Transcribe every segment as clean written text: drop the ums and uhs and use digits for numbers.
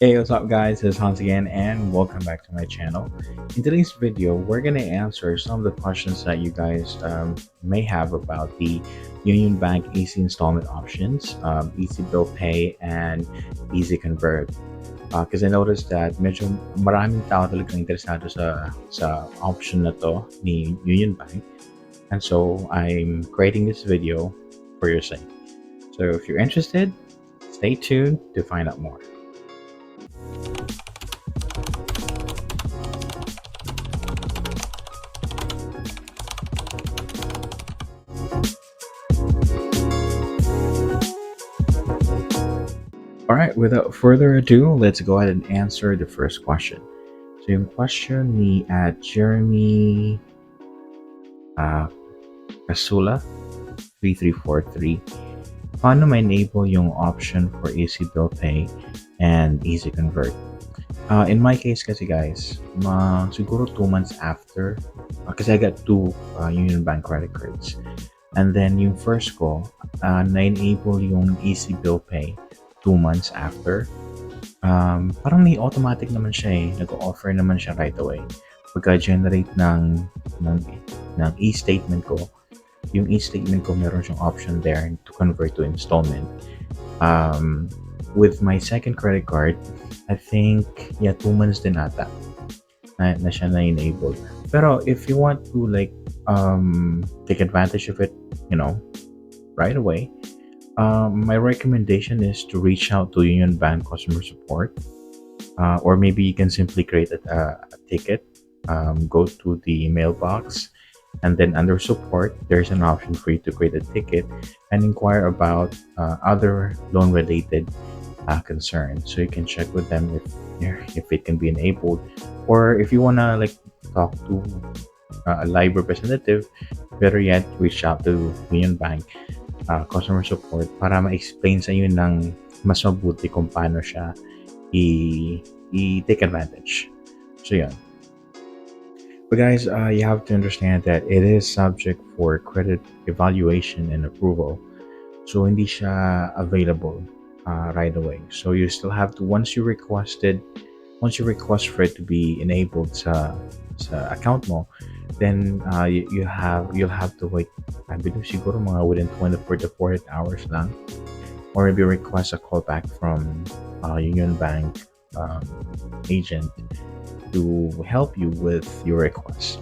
Hey, what's up guys? It's Hans again and welcome back to my channel. In today's video, we're going to answer some of the questions that you guys may have about the UnionBank Easy Installment Options, EasyBill Pay, and EasyConvert. Because I noticed that medyo maraming tao talagang interesado sa option na to ni UnionBank. And so I'm creating this video for your sake. So if you're interested, stay tuned to find out more. All right, without further ado, let's go ahead and answer the first question. So yung question ni Jeremy uh, Casula 3343, paano ma-enable yung option for EasyBill Pay and EasyConvert? In my case kasi guys, siguro 2 months after, kasi I got two UnionBank credit cards. And then yung first ko, na-enable yung EasyBill Pay 2 months after. Parang may automatic naman siya eh. Nag-offer naman siya right away. Pagka-generate ng e-statement ko, yung e-statement ko meron siyang option there to convert to installment. With my second credit card, I think, 2 months din ata na siya na-enable. Pero if you want to like take advantage of it, right away, my recommendation is to reach out to UnionBank customer support, or maybe you can simply create a ticket. Go to the mailbox, and then under support, there's an option for you to create a ticket and inquire about other loan-related concerns. So you can check with them if it can be enabled, or if you wanna like talk to a live representative, better yet, reach out to UnionBank customer support para ma-explain sa inyo ng mas mabuti kung paano siya i-take advantage. So yun. But guys, you have to understand that it is subject for credit evaluation and approval. So hindi siya available right away. So you still have to, once you request for it to be enabled sa account mo, then you'll have to wait. I believe siguro mga within 24 to 48 hours lang, or maybe request a call back from UnionBank agent to help you with your request.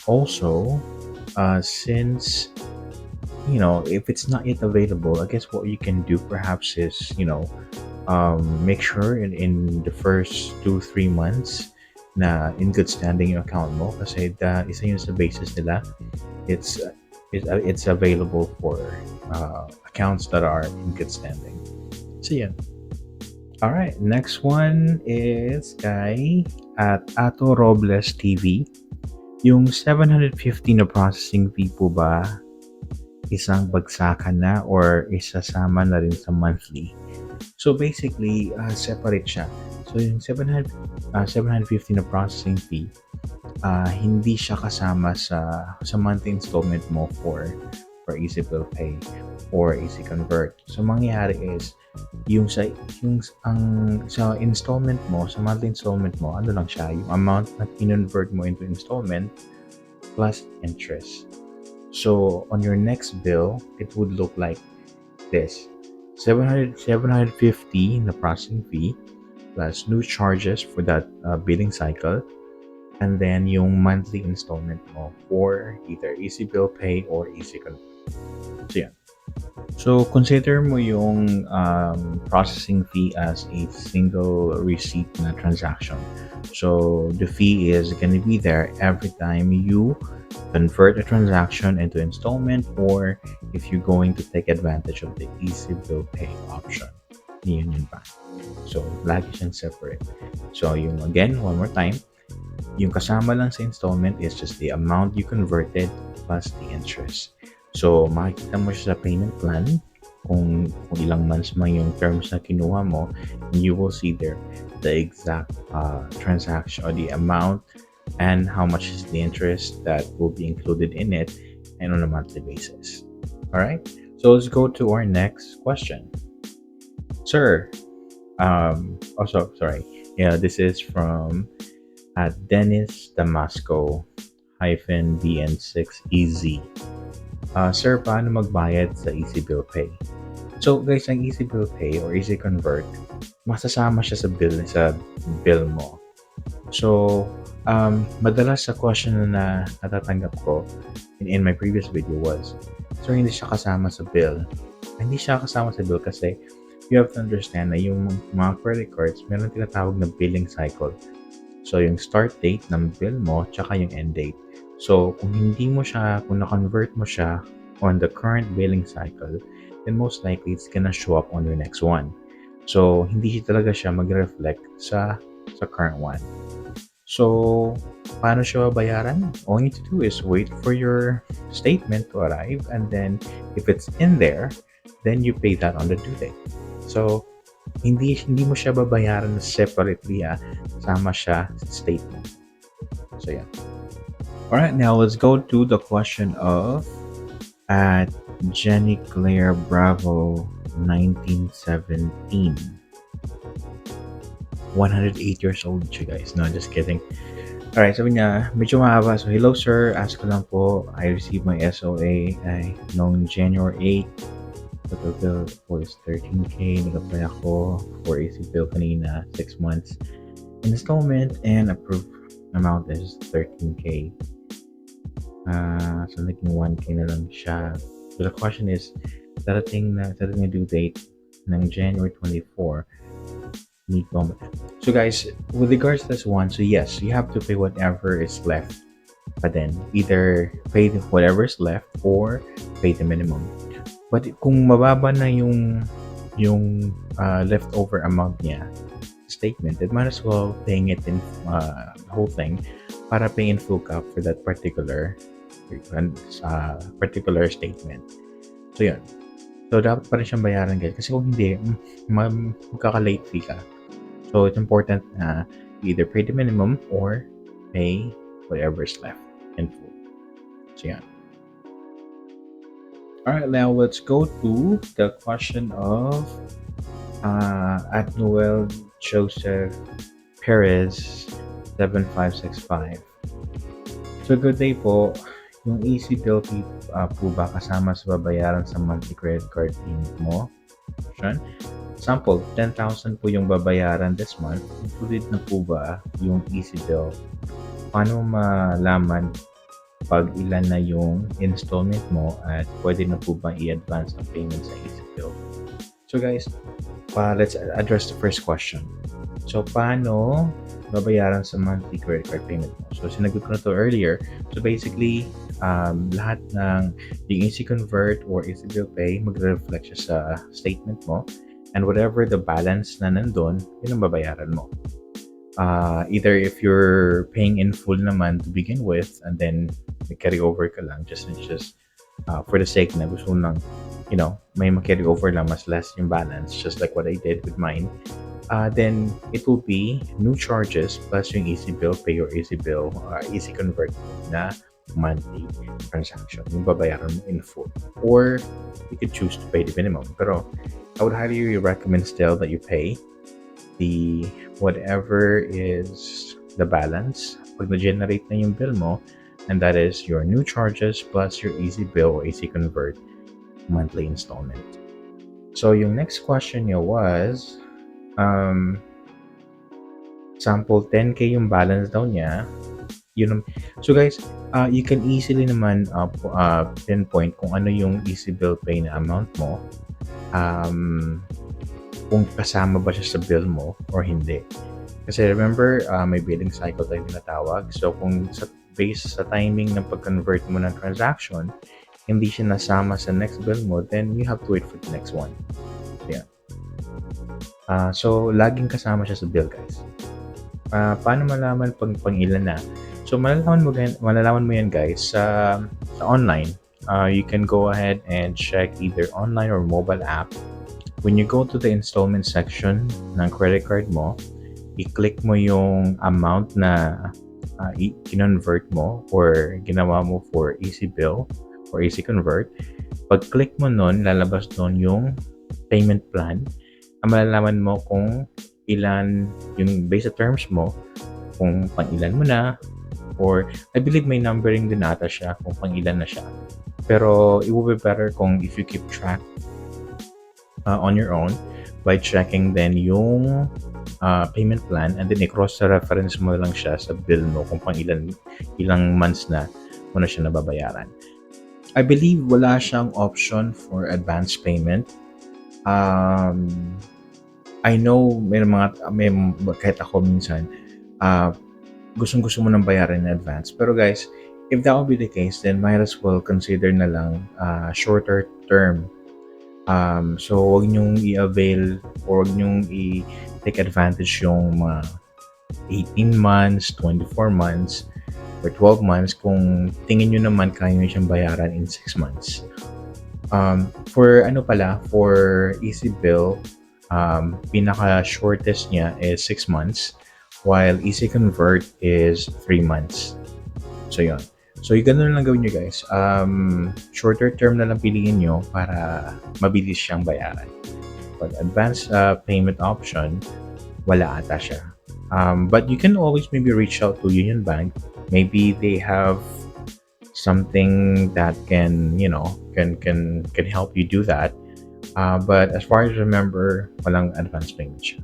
Also, since if it's not yet available, I guess what you can do perhaps is make sure in the first 2-3 months na in good standing yung account mo, kasi isa yun sa basis nila. It's available for accounts that are in good standing. So yeah. All right, next one is kay at Ato Robles TV. Yung 750 na processing fee po ba isang bagsakan na or isasama na rin sa monthly? So basically, separate siya. So yung 750 na processing fee, hindi siya kasama sa monthly installment mo for EasyBill Pay or EasyConvert. So mangyayari is sa installment mo, sa monthly installment mo, ano lang siya, yung amount na convert mo into installment plus interest. So on your next bill, it would look like this: 750 na processing fee plus new charges for that billing cycle, and then yung monthly installment mo for either EasyBill Pay or EasyConvert. So yeah. So consider mo yung processing fee as a single receipt na transaction. So the fee is gonna be there every time you convert a transaction into installment, or if you're going to take advantage of the EasyBill Pay option ni UnionBank. So lagi siyang separate. So yung again, one more time, yung kasama lang sa installment is just the amount you converted plus the interest. So makikita mo siya sa payment plan kung ilang months man yung terms na kinuha mo, and you will see there the exact transaction or the amount and how much is the interest that will be included in it, and on a monthly basis. All right, so let's go to our next question. Sir, Also, sorry. Yeah, this is from Dennis Damasco -BN6 Easy. Sir, paano magbayad sa EasyBill Pay? So guys, ang EasyBill Pay or EasyConvert, masasama siya sa bill mo. So, madalas sa question na natatanggap ko in my previous video was, so hindi siya kasama sa bill. Hindi siya kasama sa bill kasi you have to understand na yung mga credit cards, meron tinatawag na billing cycle. So, yung start date ng bill mo, tsaka yung end date. So, kung na-convert mo siya on the current billing cycle, then most likely it's gonna show up on your next one. So, hindi talaga siya mag-reflect sa current one. So, paano siya bayaran? All you need to do is wait for your statement to arrive, and then if it's in there, then you pay that on the due date. So, hindi mo siya babayaran separately, sama siya sa statement. So, yeah. Alright, now let's go to the question of at Jenny Claire Bravo 1917. 108 years old siya, guys. No, just kidding. Alright, sabi niya, medyo mahaba. So, hello sir, ask ko lang po, I received my SOA noong January 8. Total bill po is 13K. Nag-apply ako for EasyBill kanina, 6 months. Installment and approved amount is 13K. So, naging 1K na lang siya. So, the question is, darating na due date ng January 24. So, guys, with regards to this one, so yes, you have to pay whatever is left. But then, either pay whatever is left or pay the minimum. But kung mababa na yung leftover amount niya statement, it might as well paying it in the whole thing para pay in full cap for that particular statement. So yun. So dapat pa rin siyang bayaran, guys, kasi kung hindi, magkaka-late fee ka. So it's important na either pay the minimum or pay whatever is left in full. So yan. Alright, now let's go to the question of at Noel Joseph Perez 7565. So good day po. Yung EasyBill po ba kasama sa babayaran sa monthly credit card payment mo? Sample, 10,000 po yung babayaran this month. Included na po ba yung EasyBill? Paano malaman pag ilan na yung installment mo at pwede na po ba i-advance ang payment sa EasyBill? So guys, let's address the first question. So paano babayaran sa monthly credit card payment mo? So sinagot ko na to earlier. So basically, lahat ng yung EasyConvert or EasyBill Pay, magre-reflect siya sa statement mo, and whatever the balance na nandun, yun ang babayaran mo. Either if you're paying in full naman to begin with, and then carry over ka lang, just for the sake na gusto nang, may ma-carry over lang, mas less yung balance, just like what I did with mine, then it will be new charges plus yung EasyBill Pay or EasyBill EasyConvert na monthly transaction, yung babayaran mo in full. Or you could choose to pay the minimum. Pero I would highly recommend still that you pay the whatever is the balance pag na-generate na yung bill mo, and that is your new charges plus your EasyBill or EasyConvert monthly installment. So yung next question niya was sample 10K yung balance daw niya. So guys, you can easily naman pinpoint kung ano yung EasyBill Pay na amount mo, kung kasama ba siya sa bill mo or hindi. Kasi remember, may billing cycle tayo tinatawag. So kung based sa timing ng pag-convert mo ng transaction, hindi siya nasama sa next bill mo, then you have to wait for the next one. Yeah. So laging kasama siya sa bill, guys. Paano malaman pang ilan na? So malalaman mo yan, guys, sa online. You can go ahead and check either online or mobile app. When you go to the installment section ng credit card mo, i-click mo yung amount na i-convert mo or ginawa mo for EasyBill or EasyConvert. Pag-click mo nun, lalabas nun yung payment plan. malalaman mo kung ilan yung based sa terms mo, kung pang ilan mo na, or I believe may numbering din ata siya kung pang ilan na siya. Pero it will be better kung if you keep track on your own by checking then yung payment plan, and then i-cross-reference mo lang siya sa bill mo kung pang ilang months na mo na siya nababayaran. I believe wala siyang option for advance payment. I know kahit ako minsan, gustong-gusto mo nang bayaran in advance. Pero guys, if that will be the case, then might as well consider na lang shorter term. So, wag niyong i-avail or wag niyong i-take advantage yung mga 18 months, 24 months, or 12 months kung tingin nyo naman kaya nyo siyang bayaran in 6 months. For EasyBill, pinaka-shortest niya is 6 months, while EasyConvert is 3 months. So, yun. So, yung ganun lang gawin nyo, guys. Shorter term na lang piliin nyo para mabilis siyang bayaran. But advanced payment option, wala ata siya. But you can always maybe reach out to UnionBank. Maybe they have something that can help you do that. But as far as I remember, walang advance payment siya.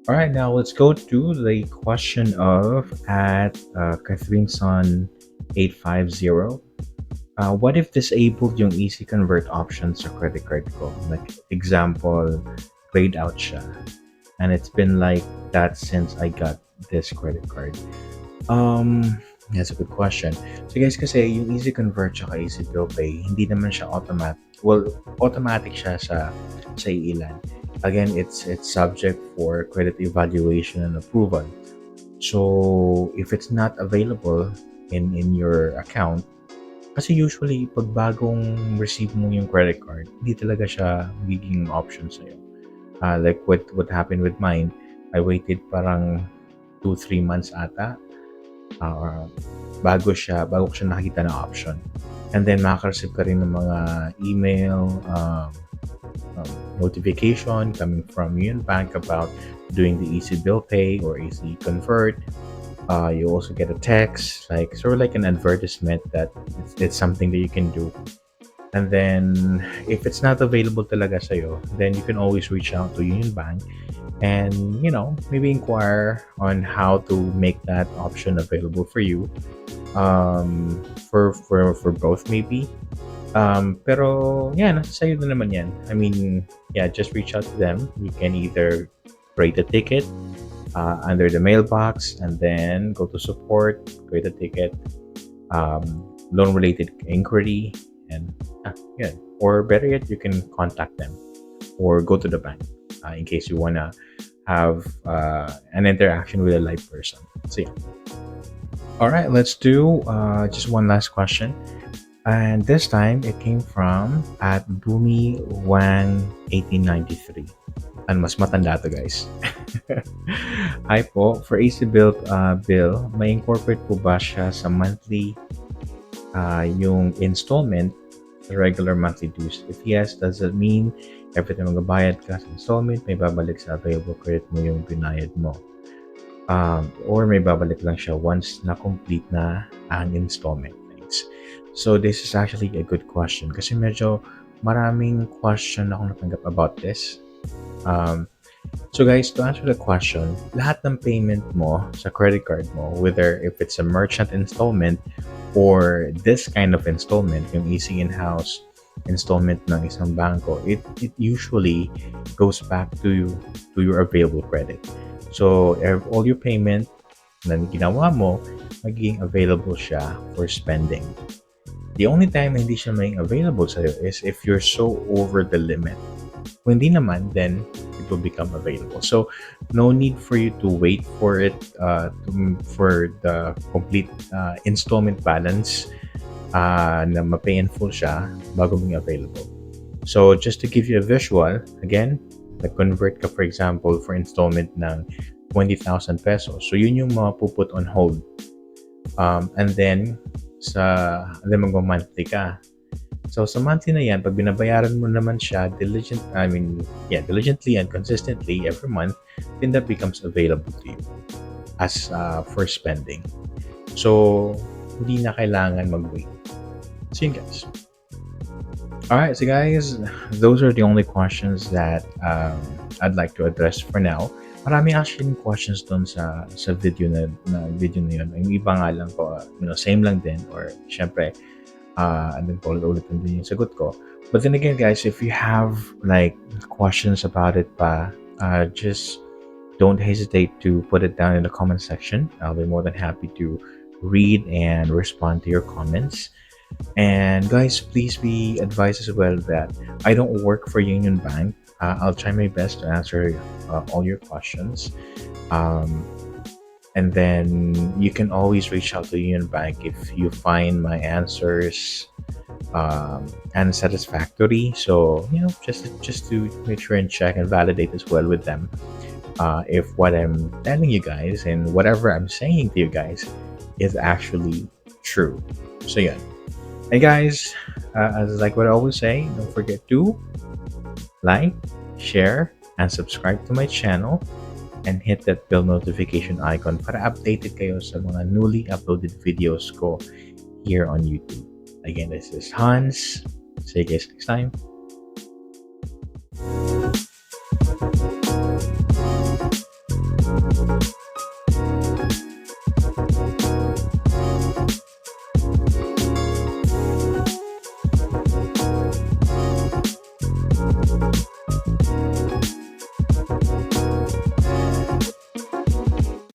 All right, now let's go to the question of at Catherine Son 850. What if disabled yung EasyConvert option sa credit card ko? Like example, grayed out siya. And it's been like that since I got this credit card. That's a good question. So guys, kasi yung EasyConvert at EasyBill Pay, hindi naman siya automatic. Well, automatic siya sa ilan. Again, it's subject for credit evaluation and approval. So, if it's not available in your account, kasi usually, pag bagong receive mo yung credit card, hindi talaga siya magiging option sa'yo. Like what happened with mine, I waited parang 2-3 months ata bago ko siya nakita na option. And then makaka-receive ka rin ng mga email notification coming from UnionBank about doing the EasyBill Pay or EasyConvert. You also get a text, like sort of like an advertisement that it's something that you can do. And then, if it's not available talaga sa'yo, then you can always reach out to UnionBank and, maybe inquire on how to make that option available for you. For both maybe. Pero, yeah, nasa sa'yo na naman yan. I mean, yeah, just reach out to them. You can either create a ticket under the mailbox and then go to support, create a ticket, loan-related inquiry, and yeah. Or better yet, you can contact them or go to the bank in case you wanna have an interaction with a live person. So yeah. All right, let's do just one last question, and this time it came from at Bumi Wang 1893. And mas matanda to, guys. Hi po, for EasyBill bill, may incorporate po ba siya sa monthly yung installment, the regular monthly dues? If yes, does it mean every time magbabayad ka sa installment, may babalik sa available credit mo yung binayad mo? Or may babalik lang siya once na complete na ang installment? Thanks. So this is actually a good question kasi medyo maraming question akong natanggap about this. So guys, to answer the question, lahat ng payment mo sa credit card mo, whether if it's a merchant installment or this kind of installment, yung easy in-house installment ng isang bangko, it usually goes back to your available credit. So all your payment na ginawa mo, magiging available siya for spending. The only time na hindi siya maging available sa'yo is if you're so over the limit. Kung hindi naman, then it will become available. So, no need for you to wait for it for the complete installment balance na ma-pay in full siya bago maging available. So, just to give you a visual, again, nag-convert ka, for example, for installment ng 20,000 pesos. So, yun yung mapuput on hold. And then, magma-monthly ka. So sa monthly na yan, pag binabayaran mo naman siya diligently and consistently every month, then that becomes available to you as for spending. So hindi na kailangan mag-wait. So yun guys. Alright, so guys, those are the only questions that I'd like to address for now. Marami actually questions dun sa video na yun. Yung iba nga lang po, same lang din or syempre, and then paulit-ulitin din yung sagot ko. But then again, guys, if you have like questions about it pa, just don't hesitate to put it down in the comment section. I'll be more than happy to read and respond to your comments. And guys, please be advised as well that I don't work for Union Bank. I'll try my best to answer all your questions. Um, and then you can always reach out to Union Bank if you find my answers unsatisfactory. So just to make sure and check and validate as well with them if what I'm telling you guys and whatever I'm saying to you guys is actually true. So yeah. And guys, as like what I always say, don't forget to like, share, and subscribe to my channel and hit that bell notification icon para updated kayo sa mga newly uploaded videos ko here on YouTube. Again, this is Hans. See you guys next time.